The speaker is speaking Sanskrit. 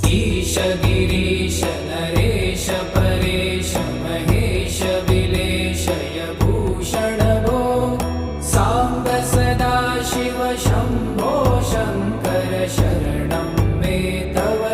ईश गिरीश नरेश परेश महेश विलेशय भूषण भो साम्ब सदा शिव शम्भो शङ्कर शरणं मे तव